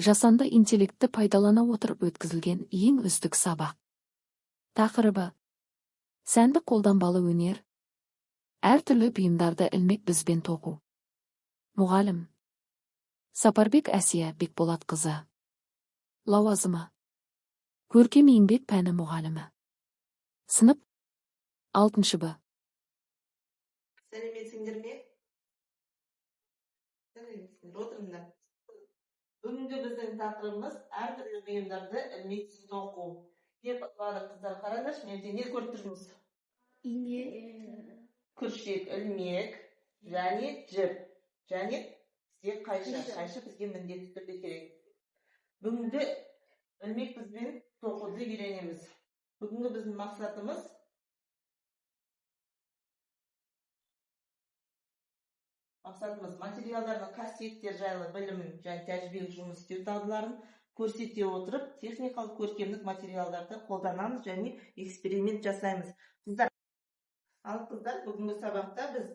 Жасанды интеллектті пайдалана отырып өткізілген ең үздік сабақ. Тақырыбы: сәндік қолданбалы өнер. Әртүрлі бұйымдарды ілмек бізбен тоқу. Мұғалім: Сапарбек Әсия Бекболатқызы. Лауазымы: көркем еңбек пәні мұғалімі. Сынып: 6 Б. Сәлеметсіңдер ме? Сәлеметсіңдер, отырыңдар. Бүгінгі біздің тақырыбымыз әртүрлі бұйымдарды ілмек тоқу. Деп қыздар қараңдаршы, менде не көріп тұрмыз? Күршек, ілмек, және жіп, және сізге қайшы бізге міндетті түрде керек. Бүгінгі ілмек бізбен тоқуды үйренеміз. Бүгінгі біздің мақсатымыз материалдардың қасиеттері жайлы білім және тәжірибелік жұмыс істеу дағдыларын көрсете отырып, техникалық көркемдік материалдарды қолданамыз және эксперимент жасаймыз. Қыздар, бүгінгі сабақта біз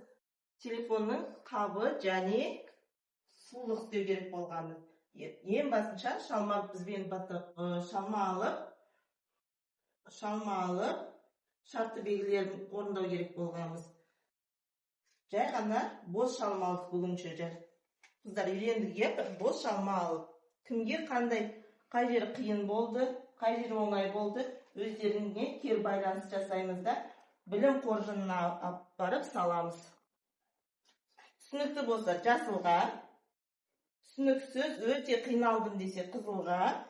телефонның қабы және сулық істеу керек болғаны. Ең басынша шалма алып, шартты белгілерін орындау керек болғанымыз. Жай ғана бос шалма алып бүгінше қыздар үйрендік, бос шалма алып. Кімге қай жері қиын болды, қай жері оңай болды, өздеріне кері байланыс жасаймыз да, білім қоржынына барып саламыз. Түсінікті болса жасылға, түсініксіз өте қиналдым десе қызылға,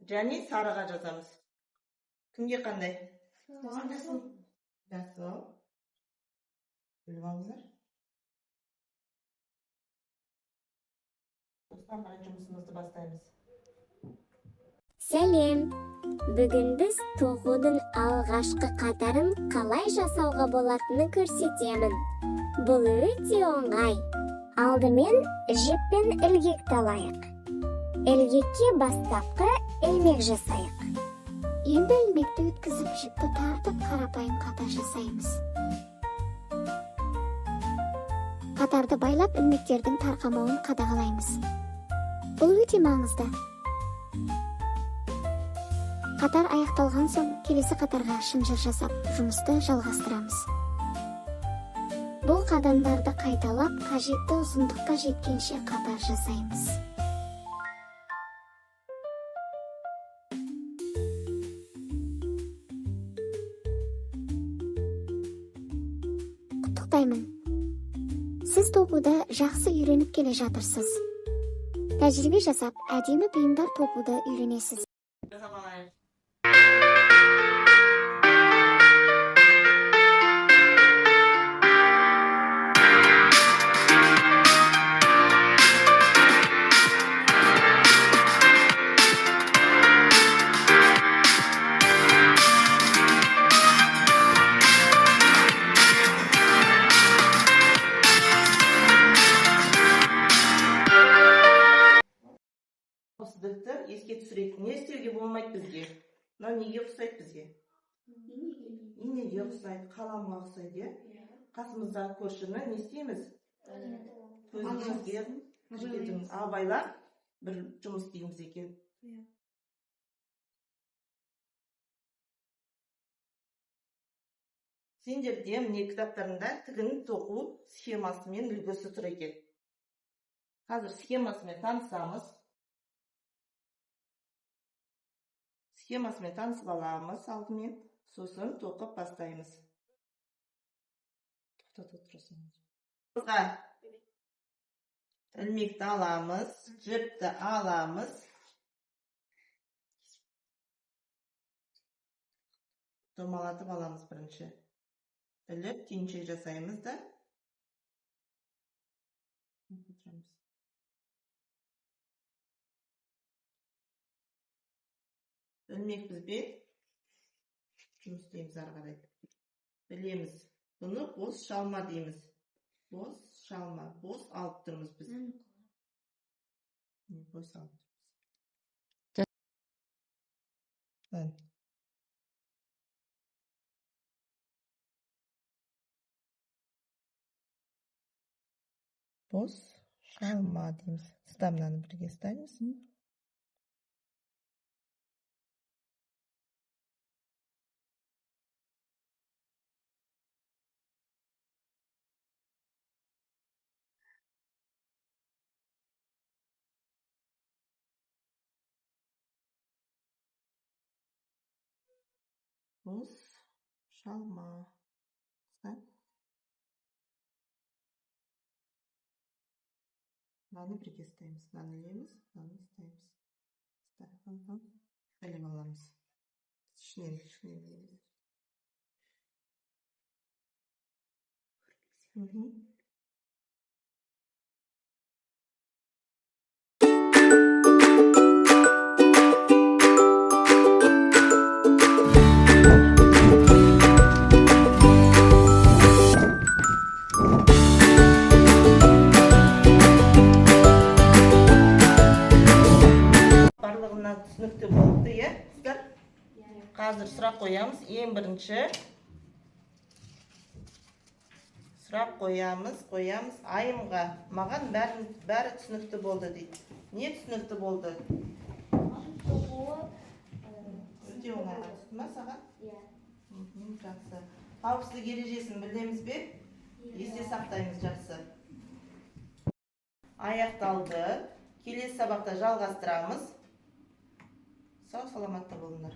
және сарыға жазамыз. Кімге қандай? Жасыл. Біліп алыңыздар. Жұмысымызды бастаймыз. Сәлем! Бүгін біз тоқудың алғашқы қатарын қалай жасауға болатынын көрсетемін. Бұл өте оңай. Алдымен жіп пен ілгекті алайық. Ілгекке бастапқы ілмек жасайық. Енді ілмекті өткізіп, жіпті тартып, қарапайым қатар жасаймыз. Қатарды байлап, ілмектердің тарқамауын қадағалаймыз. Бұл өте маңызды. Қатар аяқталған соң, келесі қатарға шынжыр жасап, жұмысты жалғастырамыз. Бұл қадамдарды қайталап, қажетті ұзындыққа жеткенше қатар жасаймыз. Құттықтаймын! Сіз тоқуды жақсы үйреніп келе жатырсыз. Тәжірибе жасап, әдемі бұйымдар тоқуды үйренесіз. Еске түсіретін. Не істеуге болмайды бізге? Мынау неге ұқсайды бізге? Инеге ұқсайды, қаламға ұқсайды. Қасымыздағы көршіні не істейміз? Көзімізге абайлап бір жұмыс істейміз екен. Сендерде міне кітаптарында тігін тоқу схемасымен үлгісі тұр екен. Қазір схемасымен танысамыз. Схемасымен танысып аламыз алдымен, сосын тоқып бастаймыз. Ілмекті аламыз, жіпті аламыз. Домалатып аламыз бірінші. Іліп, түйіншек жасаймыз да. Ілмек бізбен жұмыс істейміз ары қарай. Білеміз. Бұны бос шалма дейміз. Бос шалма. Бос алып тұрмыз біз. Бос алып тұрмыз. Бос Шалма дейміз. Сіз де мынаны бірге ұстаймыз. Боз шалма. Мынаны бірге ұстаймыз. Мынаны ілеміз, мынаны ұстаймыз. Іліп аламыз. Ішінен ілеміз. Барлығынан түсінікті болды, е? Сіздер? Қазір сұрақ қоямыз. Ең бірінші сұрақ қоямыз. Айымға маған бәрі түсінікті болды дейді. Не түсінікті болды? Өте оңайға түсті ма саған? Жақсы. Қауіпсіздік ережесін білеміз бе? Есте сақтаймыз, жақсы. Аяқталды. Келесі сабақта жалғастырамыз. Сау саламатта болыңдар.